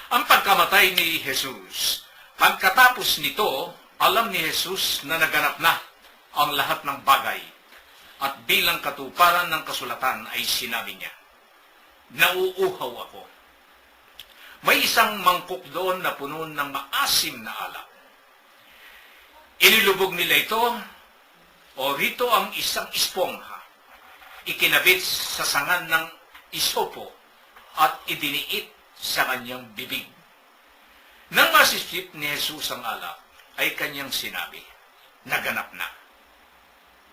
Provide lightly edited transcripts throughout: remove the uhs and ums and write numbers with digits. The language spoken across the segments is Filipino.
Ang pagkamatay ni Jesus. Pagkatapos nito, alam ni Jesus na naganap na ang lahat ng bagay. At bilang katuparan ng kasulatan ay sinabi niya, nauuhaw ako. May isang mangkok doon na puno ng maasim na alak. Inilubog nila ito, o rito ang isang espongha. Ikinabit sa sangan ng isopo at idiniit sa kanyang bibig. Nang masisip ni Jesus ang alak, ay kanyang sinabi, naganap na.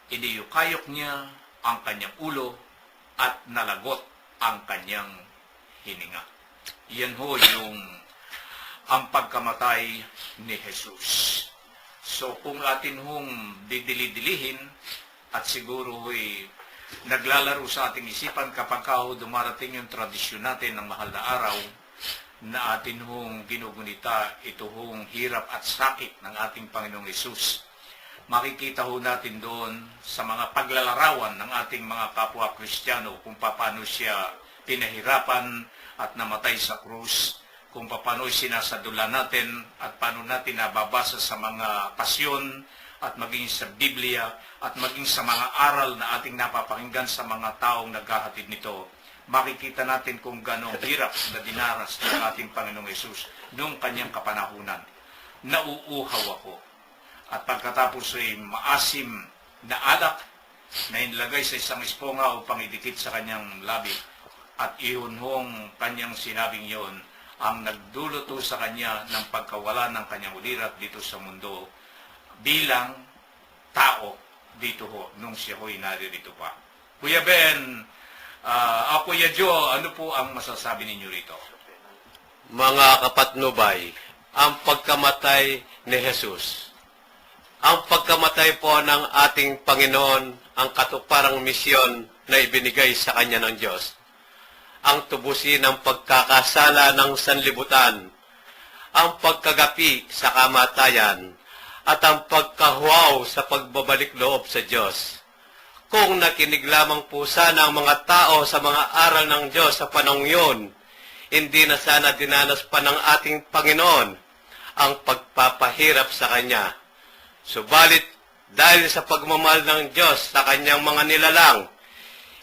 Iniyukayok niya ang kanyang ulo at nalagot ang kanyang hininga. Yan ho yung ang pagkamatay ni Jesus. So kung atin hong didili-dilihin at siguro ho'y naglalaro sa ating isipan kapag dumarating yung tradisyon natin ng mahal na araw na atin hong ginugunita ito hong hirap at sakit ng ating Panginoong Hesus. Makikita ho natin doon sa mga paglalarawan ng ating mga kapwa Kristiyano kung paano siya pinahirapan at namatay sa krus, kung paano sinasadula natin at paano natin nababasa sa mga pasyon at maging sa Biblia at maging sa mga aral na ating napapakinggan sa mga taong naghahatid nito. Makikita natin kung gano'ng hirap na dinaras ng ating Panginoong Hesus noong kanyang kapanahunan. Nauuhaw ako. At pagkatapos ay maasim na alak na inilagay sa isang esponga upang idikit sa kanyang labi. At iyon hong kanyang sinabing yon ang nagduluto sa kanya ng pagkawala ng kanyang ulirat dito sa mundo bilang tao dito ho nung siya ho'y naririto pa. Kuya Ben, Kuya Joe, ano po ang masasabi ninyo rito? Mga kapatnubay, ang pagkamatay ni Jesus. Ang pagkamatay po ng ating Panginoon, ang katuparang misyon na ibinigay sa Kanya ng Diyos. Ang tubusin ng pagkakasala ng sanlibutan, ang pagkagapi sa kamatayan, at ang pagkahuaw sa pagbabalik loob sa Diyos. Kung nakinig lamang po sana ang mga tao sa mga aral ng Diyos sa panahong yun, hindi na sana dinanas pa ng ating Panginoon ang pagpapahirap sa Kanya. Subalit, dahil sa pagmamahal ng Diyos sa Kanyang mga nilalang,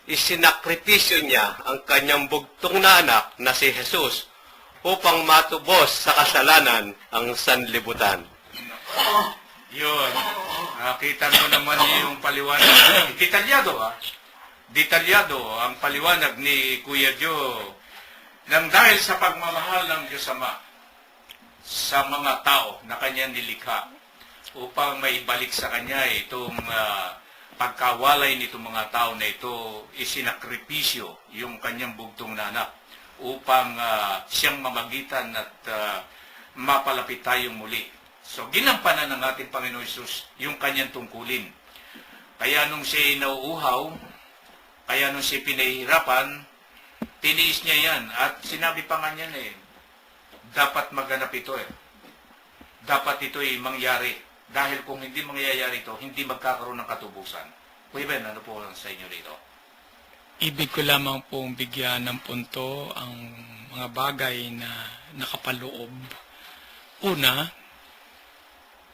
isinakripisyo niya ang Kanyang bugtong na anak na si Jesus upang matubos sa kasalanan ang sanlibutan. Yun. Nakita mo naman yung paliwanag. Detalyado Detalyado ang paliwanag ni Kuya Joe nang dahil sa pagmamahal ng Diyos Ama sa mga tao na Kanyang nilikha upang maibalik sa Kanya itong pagkawalay nitong mga tao na ito, isinakripisyo yung Kanyang bugtong na anak upang siyang mamagitan at mapalapit tayong muli. So, ginampanan ng ating Panginoon Hesus yung Kanyang tungkulin. Kaya nung siya nauuhaw, kaya nung siya pinahihirapan, tiniis niya yan. At sinabi pa nga niya dapat maganap ito Dapat ito'y mangyari. Dahil kung hindi mangyayari ito, hindi magkakaroon ng katubusan. Kuya Ben, ano po lang sa inyo rito? Ibig ko lamang pong bigyan ng punto ang mga bagay na nakapaloob. Una,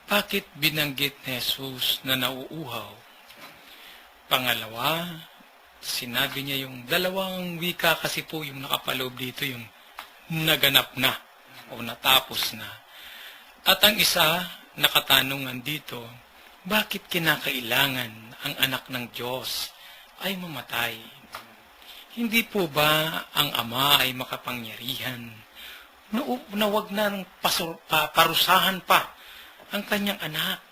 bakit binanggit ni Jesus na nauuhaw? Pangalawa, sinabi niya yung dalawang wika kasi po yung nakapaloob dito, yung naganap na o natapos na. At ang isa, nakatanungan dito, bakit kinakailangan ang anak ng Diyos ay mamatay? Hindi po ba ang Ama ay makapangyarihan na wag na parusahan pa ang kanyang anak?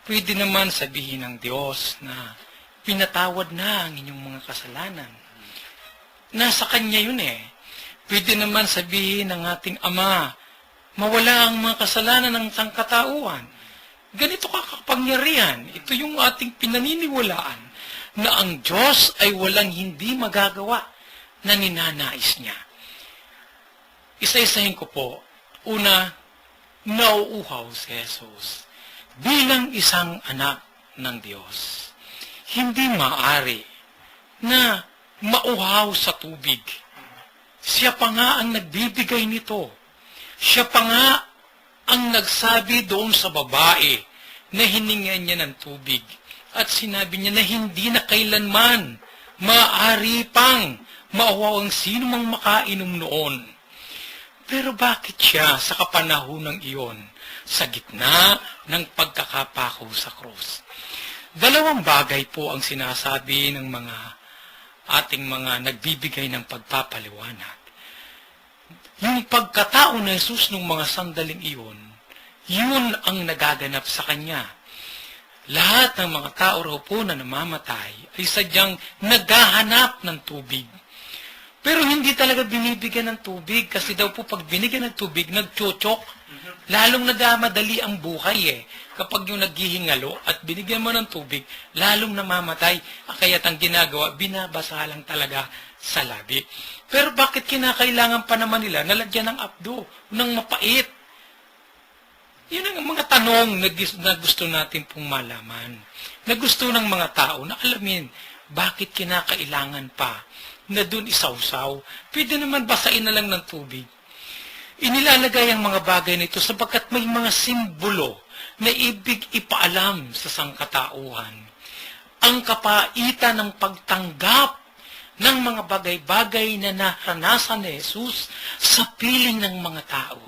Pwede naman sabihin ng Diyos na pinatawad na ang inyong mga kasalanan. Nasa Kanya yun Pwede naman sabihin ng ating Ama, mawala ang mga kasalanan ng sangkatauhan. Ganito kakapangyarihan. Ito yung ating pinaniniwalaan na ang Diyos ay walang hindi magagawa na ninanais niya. Isa-isahin ko po. Una, nauuhaw si Jesus bilang isang anak ng Diyos. Hindi maaari na mauhaw sa tubig. Siya pa nga ang nagbibigay nito. Siya pa nga ang nagsabi doon sa babae na hiningan niya ng tubig at sinabi niya na hindi na kailanman maaari pang mauwaw ang sino mang makainom noon. Pero bakit siya sa kapanahonang iyon, sa gitna ng pagkakapako sa krus? Dalawang bagay po ang sinasabi ng mga ating mga nagbibigay ng pagpapaliwanag. Yung pagkatao ni Jesus nung mga sandaling iyon, yun ang nagaganap sa kanya. Lahat ng mga tao raw po na namamatay ay sadyang naghahanap ng tubig. Pero hindi talaga binibigyan ng tubig kasi daw po pag binigyan ng tubig, nagtsotsok. Lalong nagmamadali ang buhay eh. Kapag yung naghihingalo at binigyan mo ng tubig, lalong namamatay. Kaya't ang ginagawa, binabasa lang talaga sa labi. Pero bakit kinakailangan pa naman nila nalagyan ng abdo, ng mapait? Yun ang mga tanong na gusto natin pong malaman. Na gusto ng mga tao na alamin, bakit kinakailangan pa na dun isawsaw? Pwede naman basain na lang ng tubig. Inilalagay ang mga bagay nito sapagkat may mga simbolo na ibig ipaalam sa sangkatauhan. Ang kapaitan ng pagtanggap ng mga bagay-bagay na naranasan ni Jesus sa piling ng mga tao.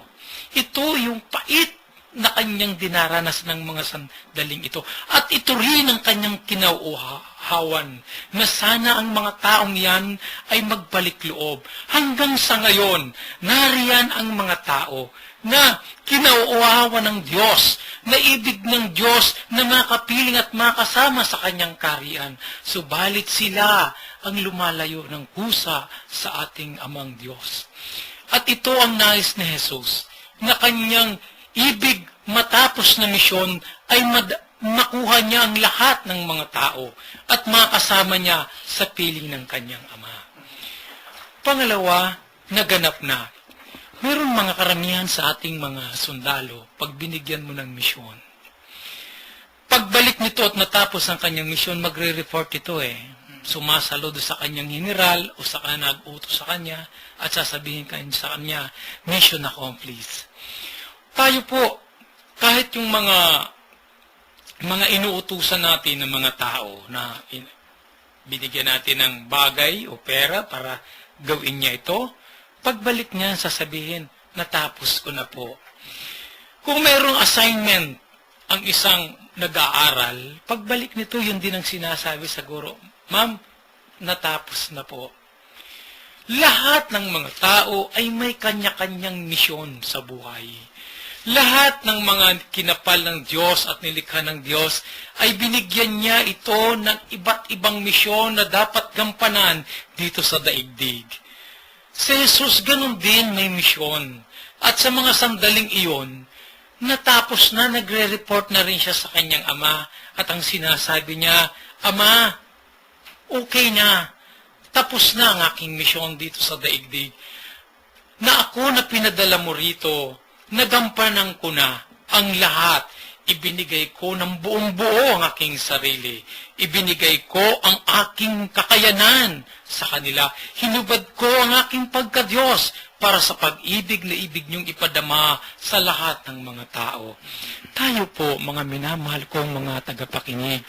Ito yung pait na kanyang dinaranas ng mga sandaling ito. At ito rin ang kanyang kinauuhawan na sana ang mga taong yan ay magbalik loob. Hanggang sa ngayon, nariyan ang mga tao na kinauuhawan ng Diyos, na ibig ng Diyos na makapiling at makasama sa kanyang kariyan. Subalit sila ang lumalayo ng kusa sa ating amang Diyos. At ito ang nais ni Jesus, na kanyang ibig matapos na misyon ay makuha niya ang lahat ng mga tao at makasama niya sa piling ng kanyang ama. Pangalawa, naganap na. Mayroon mga karamihan sa ating mga sundalo pag binigyan mo ng misyon. Pagbalik nito at natapos ang kanyang misyon, magre-report ito Sumasalo sa kanyang general o sa nag-utos sa kanya at sasabihin sa kanya, mission accomplished. Tayo po, kahit yung mga inuutusan natin ng mga tao na binigyan natin ng bagay o pera para gawin niya ito, pagbalik niya, sasabihin, natapos ko na po. Kung mayroong assignment ang isang nag-aaral, pagbalik nito, yun din ang sinasabi sa guro, ma'am, natapos na po. Lahat ng mga tao ay may kanya-kanyang misyon sa buhay. Lahat ng mga kinapal ng Diyos at nilikha ng Diyos ay binigyan niya ito ng iba't ibang misyon na dapat gampanan dito sa daigdig. Si Jesus ganun din may misyon. At sa mga sandaling iyon, natapos na, nagre-report na rin siya sa kanyang ama at ang sinasabi niya, Ama, okay na, tapos na ang aking misyon dito sa daigdig. Na ako na pinadala mo rito, nagampanan ko na ang lahat. Ibinigay ko ng buong buo ang aking sarili. Ibinigay ko ang aking kakayanan sa kanila. Hinubad ko ang aking pagka-Diyos para sa pag-ibig na ibig niyong ipadama sa lahat ng mga tao. Tayo po, mga minamahal kong mga tagapakinig,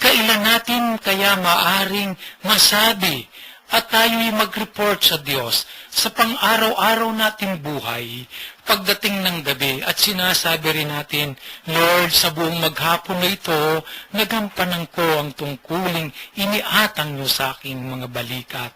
kailan natin kaya maaring masabi at tayo'y mag-report sa Diyos sa pang-araw-araw nating buhay, pagdating ng gabi at sinasabi rin natin, Lord, sa buong maghapon na ito, nagampanan ko ang tungkuling iniatang niyo sa aking mga balikat.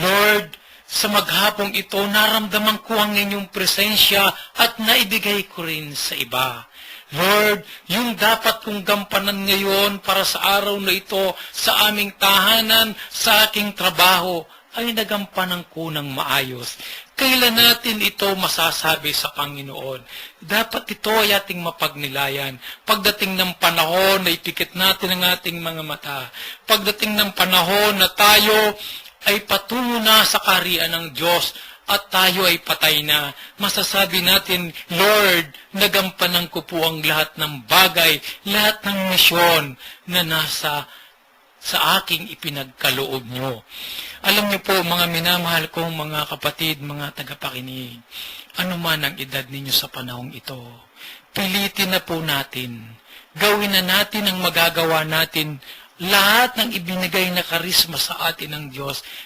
Lord, sa maghapong ito, naramdaman ko ang inyong presensya at naibigay ko rin sa iba. Lord, yung dapat kong gampanan ngayon para sa araw na ito, sa aming tahanan, sa aking trabaho, ay nagampanan ko ng maayos. Kailan natin ito masasabi sa Panginoon? Dapat ito ay ating mapagnilayan. Pagdating ng panahon na ipikit natin ang ating mga mata. Pagdating ng panahon na tayo ay patungo na sa kaharian ng Diyos at tayo ay patay na, masasabi natin, Lord, nagampanan ko po ang lahat ng bagay, lahat ng misyon na nasa sa aking ipinagkaloob nyo. Alam niyo po, mga minamahal kong mga kapatid, mga tagapakinig, ano man ang edad ninyo sa panahong ito, pilitin na po natin, gawin na natin ang magagawa natin, lahat ng ibinigay na karisma sa atin ng Diyos,